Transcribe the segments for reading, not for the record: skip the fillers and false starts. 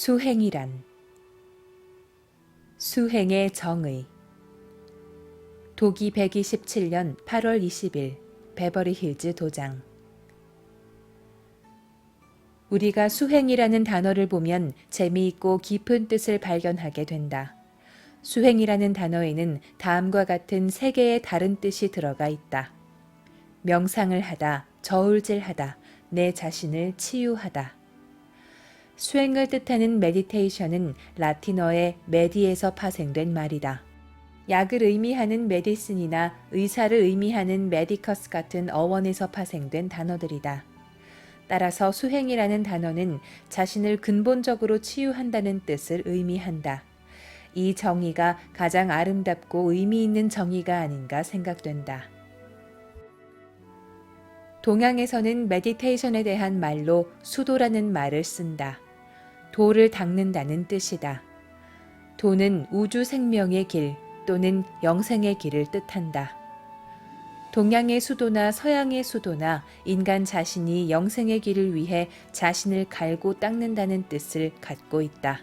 수행이란 수행의 정의 도기 127년 8월 20일 베버리 힐즈 도장 우리가 수행이라는 단어를 보면 재미있고 깊은 뜻을 발견하게 된다. 수행이라는 단어에는 다음과 같은 세 개의 다른 뜻이 들어가 있다. 명상을 하다, 저울질하다, 내 자신을 치유하다. 수행을 뜻하는 메디테이션은 라틴어의 메디에서 파생된 말이다. 약을 의미하는 메디슨이나 의사를 의미하는 메디커스 같은 어원에서 파생된 단어들이다. 따라서 수행이라는 단어는 자신을 근본적으로 치유한다는 뜻을 의미한다. 이 정의가 가장 아름답고 의미 있는 정의가 아닌가 생각된다. 동양에서는 메디테이션에 대한 말로 수도라는 말을 쓴다. 도를 닦는다는 뜻이다. 도는 우주 생명의 길 또는 영생의 길을 뜻한다. 동양의 수도나 서양의 수도나 인간 자신이 영생의 길을 위해 자신을 갈고 닦는다는 뜻을 갖고 있다.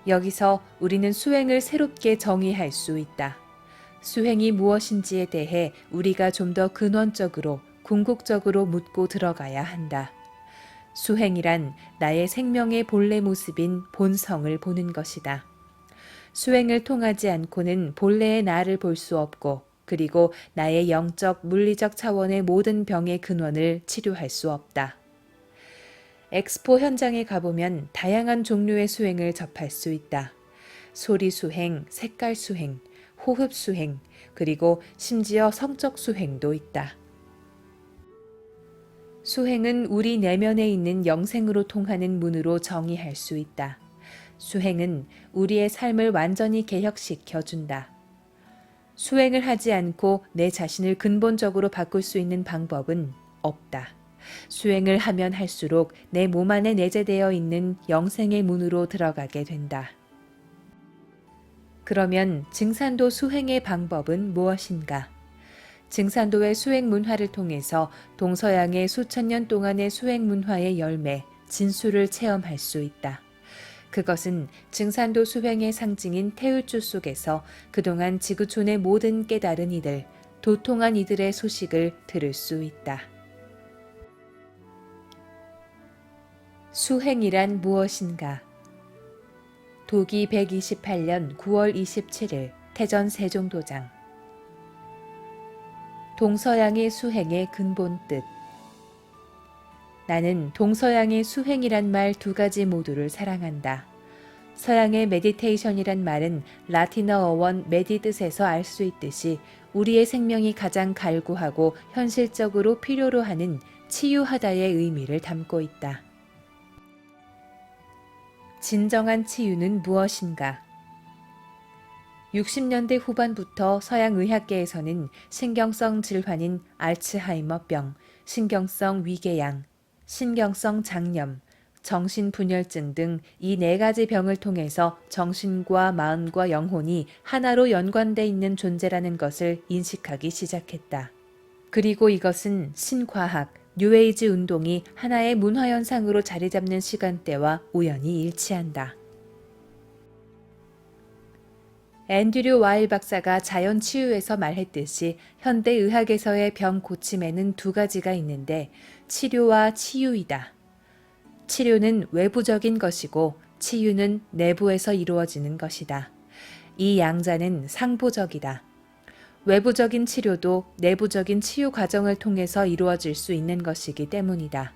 여기서 우리는 수행을 새롭게 정의할 수 있다. 수행이 무엇인지에 대해 우리가 좀 더 근원적으로, 궁극적으로 묻고 들어가야 한다. 수행이란 나의 생명의 본래 모습인 본성을 보는 것이다. 수행을 통하지 않고는 본래의 나를 볼 수 없고 그리고 나의 영적, 물리적 차원의 모든 병의 근원을 치료할 수 없다. 엑스포 현장에 가보면 다양한 종류의 수행을 접할 수 있다. 소리 수행, 색깔 수행, 호흡 수행, 그리고 심지어 성적 수행도 있다. 수행은 우리 내면에 있는 영생으로 통하는 문으로 정의할 수 있다. 수행은 우리의 삶을 완전히 개혁시켜 준다. 수행을 하지 않고 내 자신을 근본적으로 바꿀 수 있는 방법은 없다. 수행을 하면 할수록 내 몸 안에 내재되어 있는 영생의 문으로 들어가게 된다. 그러면 증산도 수행의 방법은 무엇인가? 증산도의 수행 문화를 통해서 동서양의 수천 년 동안의 수행 문화의 열매, 진수를 체험할 수 있다. 그것은 증산도 수행의 상징인 태울주 속에서 그동안 지구촌의 모든 깨달은 이들, 도통한 이들의 소식을 들을 수 있다. 수행이란 무엇인가? 도기 128년 9월 27일 태전 세종도장 동서양의 수행의 근본 뜻 나는 동서양의 수행이란 말 두 가지 모두를 사랑한다. 서양의 메디테이션이란 말은 라틴어 어원 메디 뜻에서 알 수 있듯이 우리의 생명이 가장 갈구하고 현실적으로 필요로 하는 치유하다의 의미를 담고 있다. 진정한 치유는 무엇인가? 60년대 후반부터 서양 의학계에서는 신경성 질환인 알츠하이머병, 신경성 위궤양, 신경성 장염, 정신분열증 등 이 네 가지 병을 통해서 정신과 마음과 영혼이 하나로 연관돼 있는 존재라는 것을 인식하기 시작했다. 그리고 이것은 신과학, 뉴에이지 운동이 하나의 문화현상으로 자리 잡는 시간대와 우연히 일치한다. 앤드류 와일 박사가 자연치유에서 말했듯이 현대의학에서의 병 고침에는 두 가지가 있는데 치료와 치유이다. 치료는 외부적인 것이고 치유는 내부에서 이루어지는 것이다. 이 양자는 상보적이다. 외부적인 치료도 내부적인 치유 과정을 통해서 이루어질 수 있는 것이기 때문이다.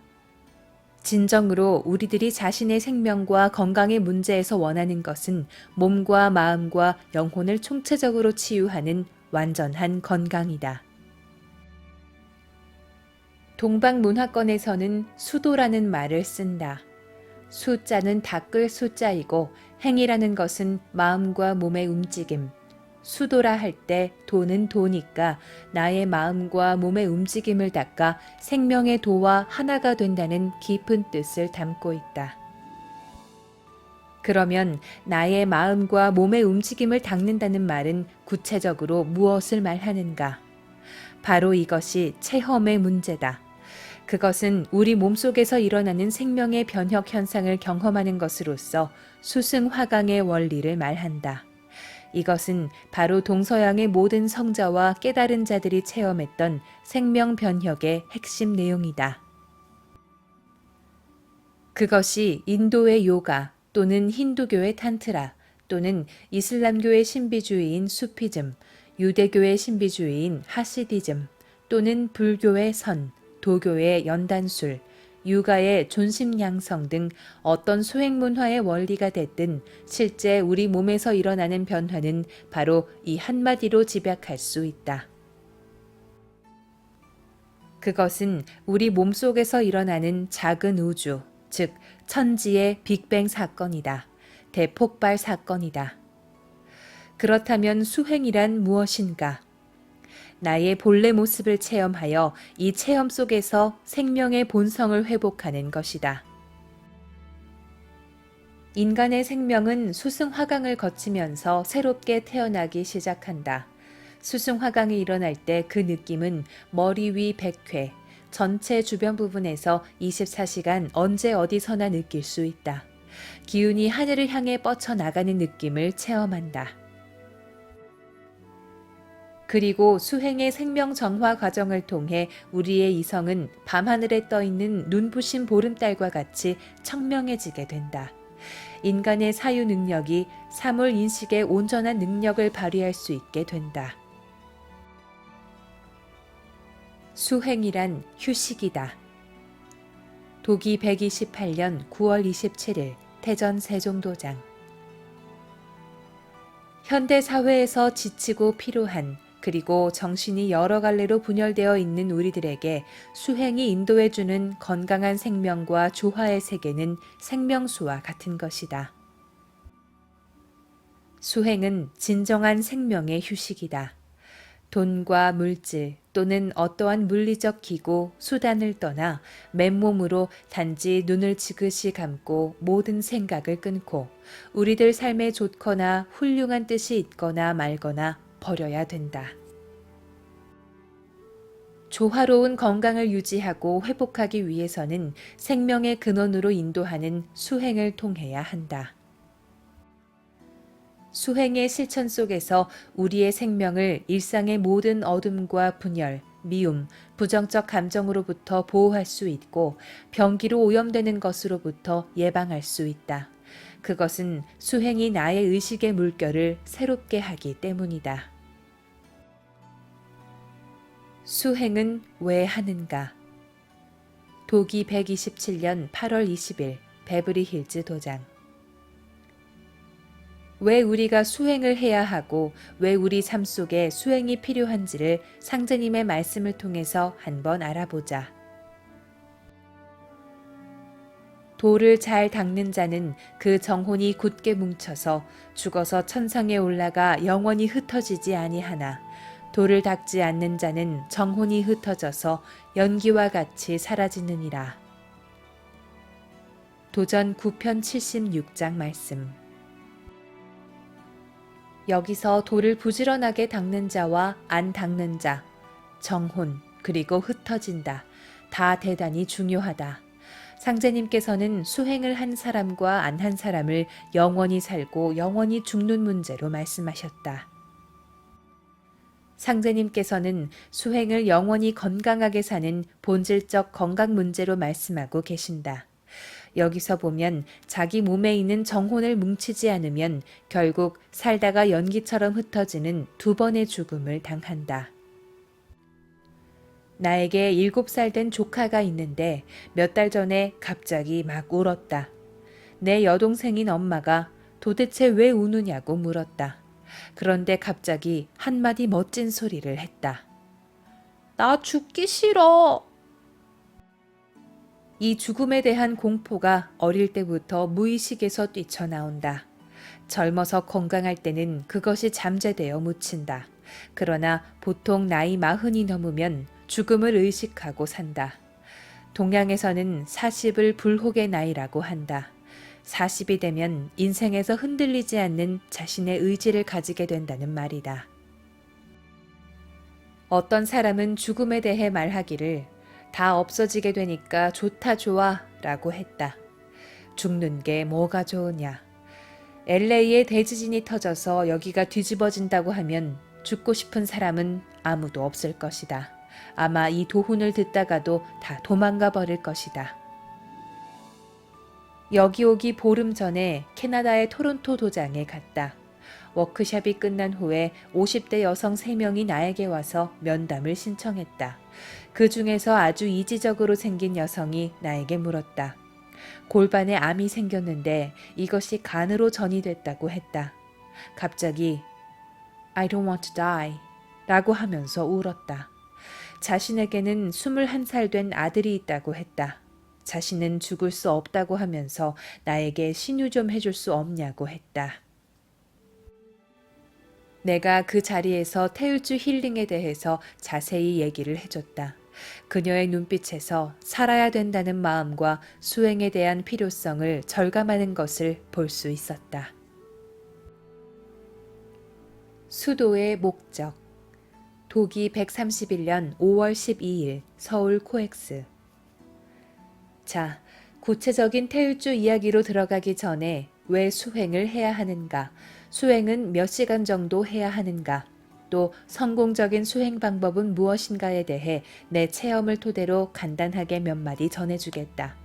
진정으로 우리들이 자신의 생명과 건강의 문제에서 원하는 것은 몸과 마음과 영혼을 총체적으로 치유하는 완전한 건강이다. 동방문화권에서는 수도라는 말을 쓴다. 수자는 닦을 수자이고 행이라는 것은 마음과 몸의 움직임. 수도라 할 때 도는 도니까 나의 마음과 몸의 움직임을 닦아 생명의 도와 하나가 된다는 깊은 뜻을 담고 있다. 그러면 나의 마음과 몸의 움직임을 닦는다는 말은 구체적으로 무엇을 말하는가? 바로 이것이 체험의 문제다. 그것은 우리 몸속에서 일어나는 생명의 변혁 현상을 경험하는 것으로서 수승화강의 원리를 말한다. 이것은 바로 동서양의 모든 성자와 깨달은 자들이 체험했던 생명 변혁의 핵심 내용이다. 그것이 인도의 요가 또는 힌두교의 탄트라 또는 이슬람교의 신비주의인 수피즘, 유대교의 신비주의인 하시디즘 또는 불교의 선, 도교의 연단술, 유가의 존심양성 등 어떤 소행문화의 원리가 됐든 실제 우리 몸에서 일어나는 변화는 바로 이 한마디로 집약할 수 있다. 그것은 우리 몸속에서 일어나는 작은 우주, 즉 천지의 빅뱅 사건이다. 대폭발 사건이다. 그렇다면 수행이란 무엇인가? 나의 본래 모습을 체험하여 이 체험 속에서 생명의 본성을 회복하는 것이다. 인간의 생명은 수승화강을 거치면서 새롭게 태어나기 시작한다. 수승화강이 일어날 때 그 느낌은 머리 위 백회, 전체 주변 부분에서 24시간 언제 어디서나 느낄 수 있다. 기운이 하늘을 향해 뻗쳐나가는 느낌을 체험한다. 그리고 수행의 생명 정화 과정을 통해 우리의 이성은 밤하늘에 떠있는 눈부신 보름달과 같이 청명해지게 된다. 인간의 사유 능력이 사물 인식의 온전한 능력을 발휘할 수 있게 된다. 수행이란 휴식이다. 도기 128년 9월 27일 태전 세종도장. 현대 사회에서 지치고 피로한 그리고 정신이 여러 갈래로 분열되어 있는 우리들에게 수행이 인도해주는 건강한 생명과 조화의 세계는 생명수와 같은 것이다. 수행은 진정한 생명의 휴식이다. 돈과 물질 또는 어떠한 물리적 기구, 수단을 떠나 맨몸으로 단지 눈을 지그시 감고 모든 생각을 끊고 우리들 삶에 좋거나 훌륭한 뜻이 있거나 말거나 버려야 된다. 조화로운 건강을 유지하고 회복하기 위해서는 생명의 근원으로 인도하는 수행을 통해야 한다. 수행의 실천 속에서 우리의 생명을 일상의 모든 어둠과 분열, 미움, 부정적 감정으로부터 보호할 수 있고 병기로 오염되는 것으로부터 예방할 수 있다. 그것은 수행이 나의 의식의 물결을 새롭게 하기 때문이다. 수행은 왜 하는가? 도기 127년 8월 20일 베버리 힐즈 도장. 왜 우리가 수행을 해야 하고 왜 우리 삶 속에 수행이 필요한지를 상제님의 말씀을 통해서 한번 알아보자. 돌을 잘 닦는 자는 그 정혼이 굳게 뭉쳐서 죽어서 천상에 올라가 영원히 흩어지지 아니하나 돌을 닦지 않는 자는 정혼이 흩어져서 연기와 같이 사라지느니라. 도전 9편 76장 말씀. 여기서 돌을 부지런하게 닦는 자와 안 닦는 자, 정혼, 그리고 흩어진다. 다 대단히 중요하다. 상제님께서는 수행을 한 사람과 안 한 사람을 영원히 살고 영원히 죽는 문제로 말씀하셨다. 상제님께서는 수행을 영원히 건강하게 사는 본질적 건강 문제로 말씀하고 계신다. 여기서 보면 자기 몸에 있는 정혼을 뭉치지 않으면 결국 살다가 연기처럼 흩어지는 두 번의 죽음을 당한다. 나에게 7살 된 조카가 있는데 몇 달 전에 갑자기 막 울었다. 내 여동생인 엄마가 도대체 왜 우느냐고 물었다. 그런데 갑자기 한마디 멋진 소리를 했다. 나 죽기 싫어. 이 죽음에 대한 공포가 어릴 때부터 무의식에서 뛰쳐나온다. 젊어서 건강할 때는 그것이 잠재되어 묻힌다. 그러나 보통 나이 40이 넘으면 죽음을 의식하고 산다. 동양에서는 40을 불혹의 나이라고 한다. 40이 되면 인생에서 흔들리지 않는 자신의 의지를 가지게 된다는 말이다. 어떤 사람은 죽음에 대해 말하기를 다 없어지게 되니까 좋다 좋아 라고 했다. 죽는 게 뭐가 좋으냐. LA에 대지진이 터져서 여기가 뒤집어진다고 하면 죽고 싶은 사람은 아무도 없을 것이다. 아마 이 도훈을 듣다가도 다 도망가 버릴 것이다. 여기 오기 보름 전에 캐나다의 토론토 도장에 갔다. 워크숍이 끝난 후에 50대 여성 3명이 나에게 와서 면담을 신청했다. 그 중에서 아주 이지적으로 생긴 여성이 나에게 물었다. 골반에 암이 생겼는데 이것이 간으로 전이됐다고 했다. 갑자기 I don't want to die 라고 하면서 울었다. 자신에게는 21살 된 아들이 있다고 했다. 자신은 죽을 수 없다고 하면서 나에게 신유 좀 해줄 수 없냐고 했다. 내가 그 자리에서 태울주 힐링에 대해서 자세히 얘기를 해줬다. 그녀의 눈빛에서 살아야 된다는 마음과 수행에 대한 필요성을 절감하는 것을 볼 수 있었다. 수도의 목적. 도기 131년 5월 12일 서울 코엑스. 자, 구체적인 태울주 이야기로 들어가기 전에 왜 수행을 해야 하는가, 수행은 몇 시간 정도 해야 하는가, 또 성공적인 수행 방법은 무엇인가에 대해 내 체험을 토대로 간단하게 몇 마디 전해주겠다.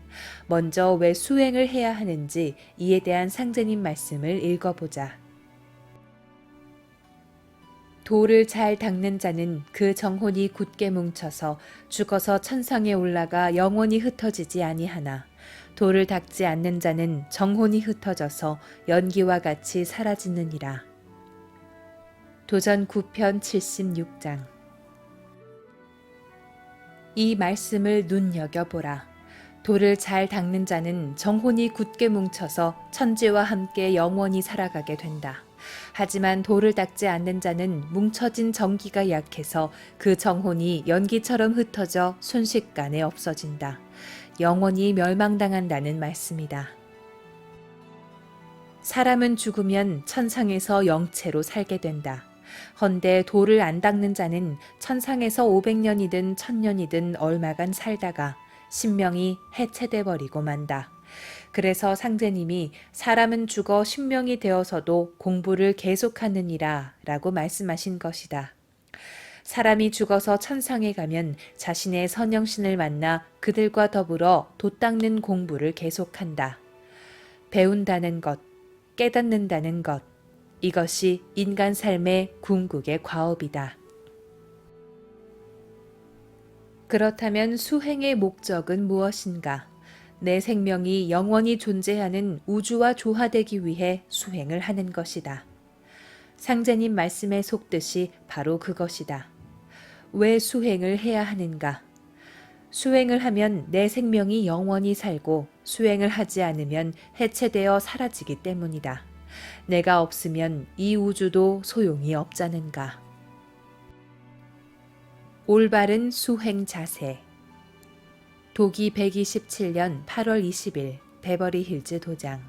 먼저 왜 수행을 해야 하는지 이에 대한 상제님 말씀을 읽어보자. 돌을 잘 닦는 자는 그 정혼이 굳게 뭉쳐서 죽어서 천상에 올라가 영원히 흩어지지 아니하나 돌을 닦지 않는 자는 정혼이 흩어져서 연기와 같이 사라지느니라. 도전 9편 76장. 이 말씀을 눈여겨보라. 돌을 잘 닦는 자는 정혼이 굳게 뭉쳐서 천지와 함께 영원히 살아가게 된다. 하지만 돌을 닦지 않는 자는 뭉쳐진 정기가 약해서 그 정혼이 연기처럼 흩어져 순식간에 없어진다. 영원히 멸망당한다는 말씀이다. 사람은 죽으면 천상에서 영체로 살게 된다. 헌데 돌을 안 닦는 자는 천상에서 500년이든 1000년이든 얼마간 살다가 신명이 해체돼 버리고 만다. 그래서 상제님이 사람은 죽어 신명이 되어서도 공부를 계속하느니라 라고 말씀하신 것이다. 사람이 죽어서 천상에 가면 자신의 선영신을 만나 그들과 더불어 돛 닦는 공부를 계속한다. 배운다는 것, 깨닫는다는 것, 이것이 인간 삶의 궁극의 과업이다. 그렇다면 수행의 목적은 무엇인가? 내 생명이 영원히 존재하는 우주와 조화되기 위해 수행을 하는 것이다. 상제님 말씀에 속듯이 바로 그것이다. 왜 수행을 해야 하는가? 수행을 하면 내 생명이 영원히 살고 수행을 하지 않으면 해체되어 사라지기 때문이다. 내가 없으면 이 우주도 소용이 없자는가. 올바른 수행 자세. 도기 127년 8월 20일 베버리 힐즈 도장.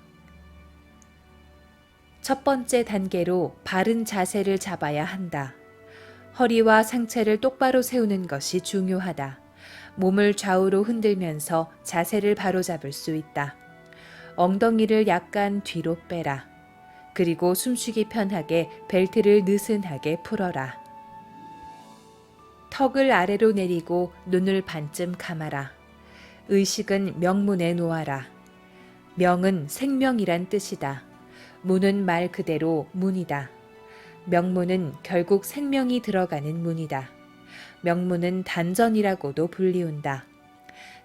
첫 번째 단계로 바른 자세를 잡아야 한다. 허리와 상체를 똑바로 세우는 것이 중요하다. 몸을 좌우로 흔들면서 자세를 바로잡을 수 있다. 엉덩이를 약간 뒤로 빼라. 그리고 숨쉬기 편하게 벨트를 느슨하게 풀어라. 턱을 아래로 내리고 눈을 반쯤 감아라. 의식은 명문에 놓아라. 명은 생명이란 뜻이다. 문은 말 그대로 문이다. 명문은 결국 생명이 들어가는 문이다. 명문은 단전이라고도 불리운다.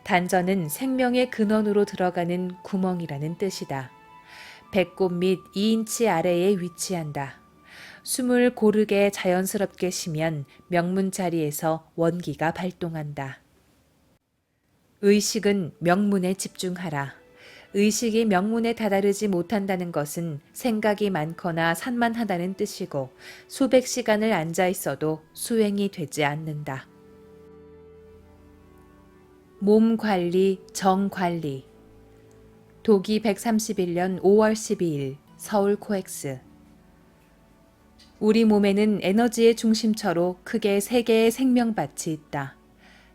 단전은 생명의 근원으로 들어가는 구멍이라는 뜻이다. 배꼽 밑 2인치 아래에 위치한다. 숨을 고르게 자연스럽게 쉬면 명문 자리에서 원기가 발동한다. 의식은 명문에 집중하라. 의식이 명문에 다다르지 못한다는 것은 생각이 많거나 산만하다는 뜻이고 수백 시간을 앉아 있어도 수행이 되지 않는다. 몸 관리, 정 관리. 도기 131년 5월 12일 서울 코엑스. 우리 몸에는 에너지의 중심처로 크게 3개의 생명밭이 있다.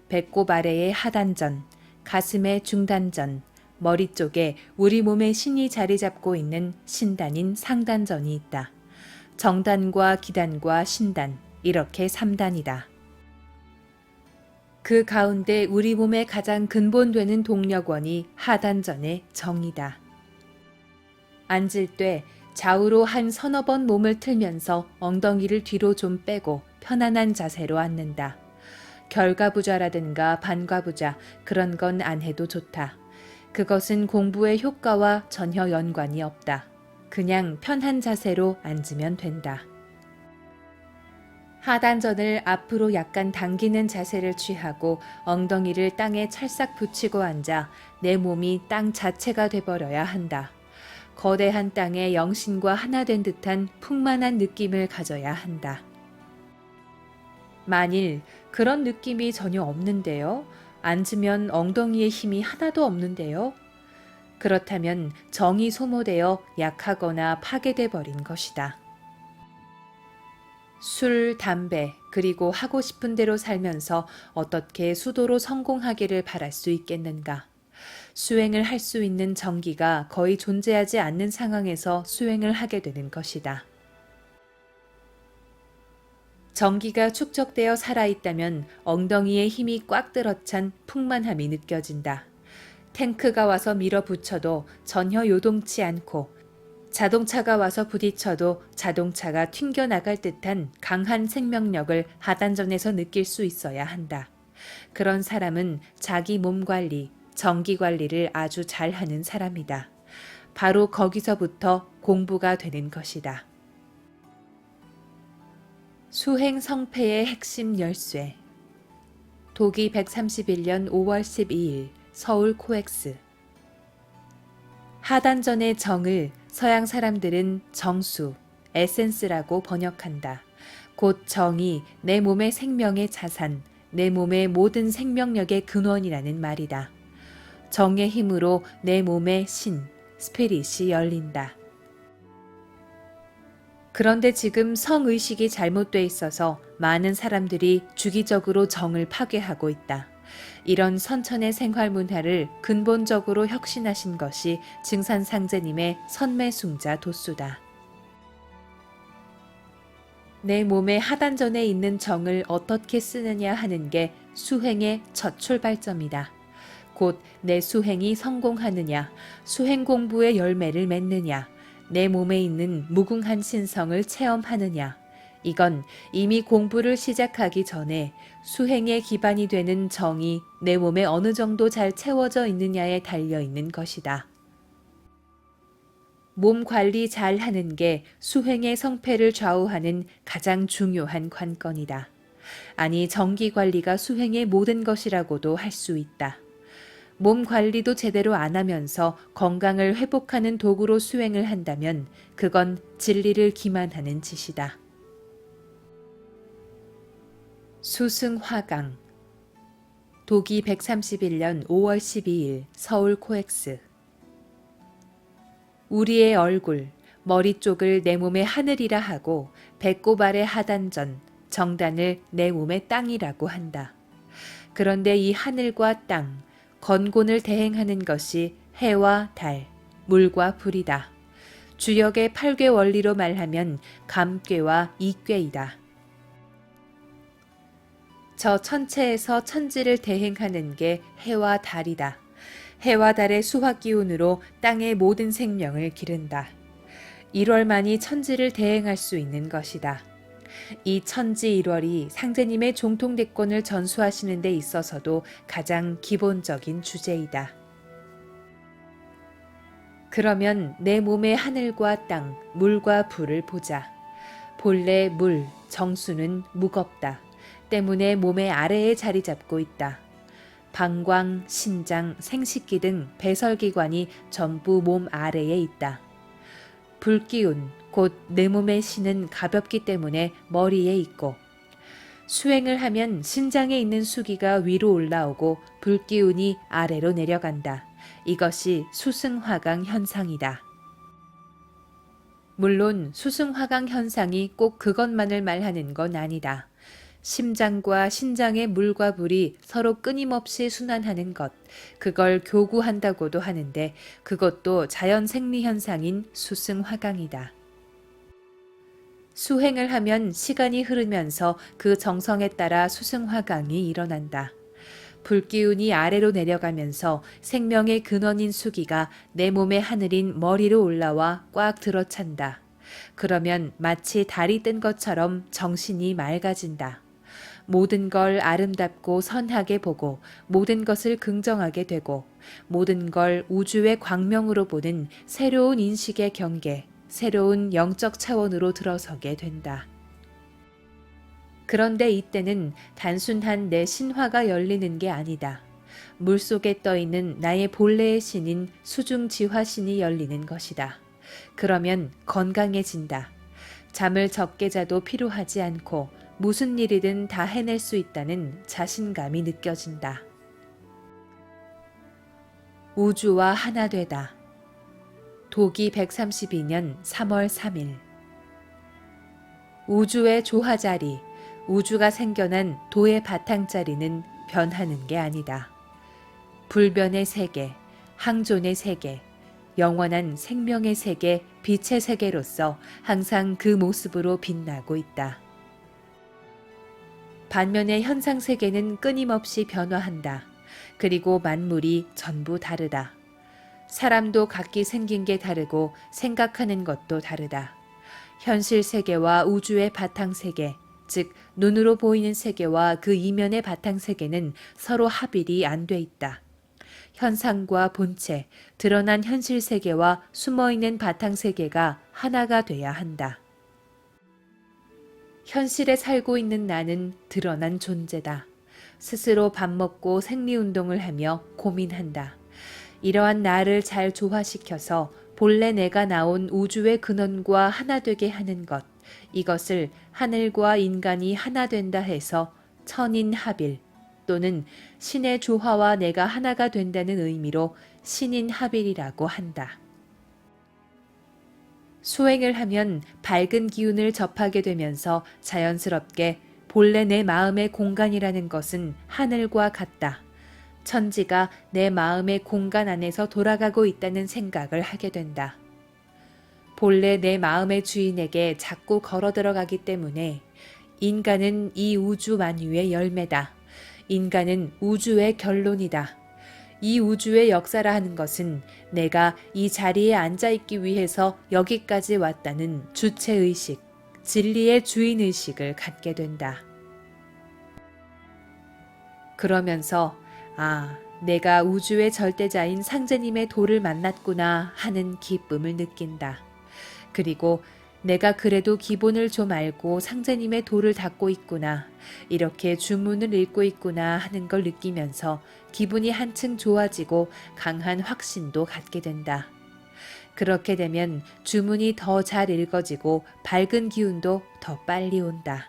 배꼽 아래에 하단전, 가슴에 중단전, 머리 쪽에 우리 몸의 신이 자리 잡고 있는 신단인 상단전이 있다. 정단과 기단과 신단, 이렇게 3단이다. 그 가운데 우리 몸의 가장 근본되는 동력원이 하단전의 정이다. 앉을 때 좌우로 한 서너 번 몸을 틀면서 엉덩이를 뒤로 좀 빼고 편안한 자세로 앉는다. 결과부자라든가 반과부자 그런 건 안 해도 좋다. 그것은 공부의 효과와 전혀 연관이 없다. 그냥 편한 자세로 앉으면 된다. 하단전을 앞으로 약간 당기는 자세를 취하고 엉덩이를 땅에 찰싹 붙이고 앉아 내 몸이 땅 자체가 돼버려야 한다. 거대한 땅에 영신과 하나 된 듯한 풍만한 느낌을 가져야 한다. 만일 그런 느낌이 전혀 없는데요. 앉으면 엉덩이에 힘이 하나도 없는데요. 그렇다면 정이 소모되어 약하거나 파괴돼 버린 것이다. 술, 담배, 그리고 하고 싶은 대로 살면서 어떻게 수도로 성공하기를 바랄 수 있겠는가? 수행을 할 수 있는 정기가 거의 존재하지 않는 상황에서 수행을 하게 되는 것이다. 정기가 축적되어 살아있다면 엉덩이에 힘이 꽉 들어찬 풍만함이 느껴진다. 탱크가 와서 밀어붙여도 전혀 요동치 않고 자동차가 와서 부딪혀도 자동차가 튕겨나갈 듯한 강한 생명력을 하단전에서 느낄 수 있어야 한다. 그런 사람은 자기 몸 관리, 정기 관리를 아주 잘하는 사람이다. 바로 거기서부터 공부가 되는 것이다. 수행 성패의 핵심 열쇠. 도기 131년 5월 12일 서울 코엑스. 하단전의 정을 서양 사람들은 정수, 에센스라고 번역한다. 곧 정이 내 몸의 생명의 자산, 내 몸의 모든 생명력의 근원이라는 말이다. 정의 힘으로 내 몸의 신, 스피릿이 열린다. 그런데 지금 성의식이 잘못돼 있어서 많은 사람들이 주기적으로 정을 파괴하고 있다. 이런 선천의 생활 문화를 근본적으로 혁신하신 것이 증산상제님의 선매숭자 도수다. 내 몸의 하단전에 있는 정을 어떻게 쓰느냐 하는 게 수행의 첫 출발점이다. 곧 내 수행이 성공하느냐, 수행 공부의 열매를 맺느냐, 내 몸에 있는 무궁한 신성을 체험하느냐. 이건 이미 공부를 시작하기 전에 수행의 기반이 되는 정이 내 몸에 어느 정도 잘 채워져 있느냐에 달려 있는 것이다. 몸 관리 잘 하는 게 수행의 성패를 좌우하는 가장 중요한 관건이다. 아니, 정기 관리가 수행의 모든 것이라고도 할 수 있다. 몸 관리도 제대로 안 하면서 건강을 회복하는 도구로 수행을 한다면 그건 진리를 기만하는 짓이다. 수승화강. 도기 131년 5월 12일 서울 코엑스. 우리의 얼굴, 머리 쪽을 내 몸의 하늘이라 하고 배꼽 아래 하단전, 정단을 내 몸의 땅이라고 한다. 그런데 이 하늘과 땅, 건곤을 대행하는 것이 해와 달, 물과 불이다. 주역의 8괴 원리로 말하면 감괴와 이괴이다. 저 천체에서 천지를 대행하는 게 해와 달이다. 해와 달의 수화 기운으로 땅의 모든 생명을 기른다. 1월만이 천지를 대행할 수 있는 것이다. 이 천지 1월이 상제님의 종통대권을 전수하시는 데 있어서도 가장 기본적인 주제이다. 그러면 내 몸의 하늘과 땅, 물과 불을 보자. 본래 물, 정수는 무겁다. 때문에 몸의 아래에 자리 잡고 있다. 방광, 신장, 생식기 등 배설기관이 전부 몸 아래에 있다. 불기운, 곧 내 몸의 신은 가볍기 때문에 머리에 있고, 수행을 하면 신장에 있는 수기가 위로 올라오고 불기운이 아래로 내려간다. 이것이 수승화강 현상이다. 물론 수승화강 현상이 꼭 그것만을 말하는 건 아니다. 심장과 신장의 물과 불이 서로 끊임없이 순환하는 것, 그걸 교구한다고도 하는데 그것도 자연 생리 현상인 수승화강이다. 수행을 하면 시간이 흐르면서 그 정성에 따라 수승화강이 일어난다. 불기운이 아래로 내려가면서 생명의 근원인 수기가 내 몸의 하늘인 머리로 올라와 꽉 들어찬다. 그러면 마치 달이 뜬 것처럼 정신이 맑아진다. 모든 걸 아름답고 선하게 보고 모든 것을 긍정하게 되고 모든 걸 우주의 광명으로 보는 새로운 인식의 경계, 새로운 영적 차원으로 들어서게 된다. 그런데 이때는 단순한 내 신화가 열리는 게 아니다. 물속에 떠있는 나의 본래의 신인 수중지화신이 열리는 것이다. 그러면 건강해진다. 잠을 적게 자도 피로하지 않고 무슨 일이든 다 해낼 수 있다는 자신감이 느껴진다. 우주와 하나 되다. 도기 132년 3월 3일. 우주의 조화자리, 우주가 생겨난 도의 바탕자리는 변하는 게 아니다. 불변의 세계, 항존의 세계, 영원한 생명의 세계, 빛의 세계로서 항상 그 모습으로 빛나고 있다. 반면에 현상 세계는 끊임없이 변화한다. 그리고 만물이 전부 다르다. 사람도 각기 생긴 게 다르고 생각하는 것도 다르다. 현실 세계와 우주의 바탕 세계, 즉 눈으로 보이는 세계와 그 이면의 바탕 세계는 서로 합일이 안 돼 있다. 현상과 본체, 드러난 현실 세계와 숨어있는 바탕 세계가 하나가 돼야 한다. 현실에 살고 있는 나는 드러난 존재다. 스스로 밥 먹고 생리운동을 하며 고민한다. 이러한 나를 잘 조화시켜서 본래 내가 나온 우주의 근원과 하나 되게 하는 것, 이것을 하늘과 인간이 하나 된다 해서 천인합일 또는 신의 조화와 내가 하나가 된다는 의미로 신인합일이라고 한다. 수행을 하면 밝은 기운을 접하게 되면서 자연스럽게 본래 내 마음의 공간이라는 것은 하늘과 같다. 천지가 내 마음의 공간 안에서 돌아가고 있다는 생각을 하게 된다. 본래 내 마음의 주인에게 자꾸 걸어 들어가기 때문에 인간은 이 우주 만유의 열매다. 인간은 우주의 결론이다. 이 우주의 역사라 하는 것은 내가 이 자리에 앉아있기 위해서 여기까지 왔다는 주체의식, 진리의 주인의식을 갖게 된다. 그러면서 내가 우주의 절대자인 상제님의 도를 만났구나 하는 기쁨을 느낀다. 그리고 내가 그래도 기본을 좀 알고 상제님의 도를 닦고 있구나, 이렇게 주문을 읽고 있구나 하는 걸 느끼면서 기분이 한층 좋아지고 강한 확신도 갖게 된다. 그렇게 되면 주문이 더 잘 읽어지고 밝은 기운도 더 빨리 온다.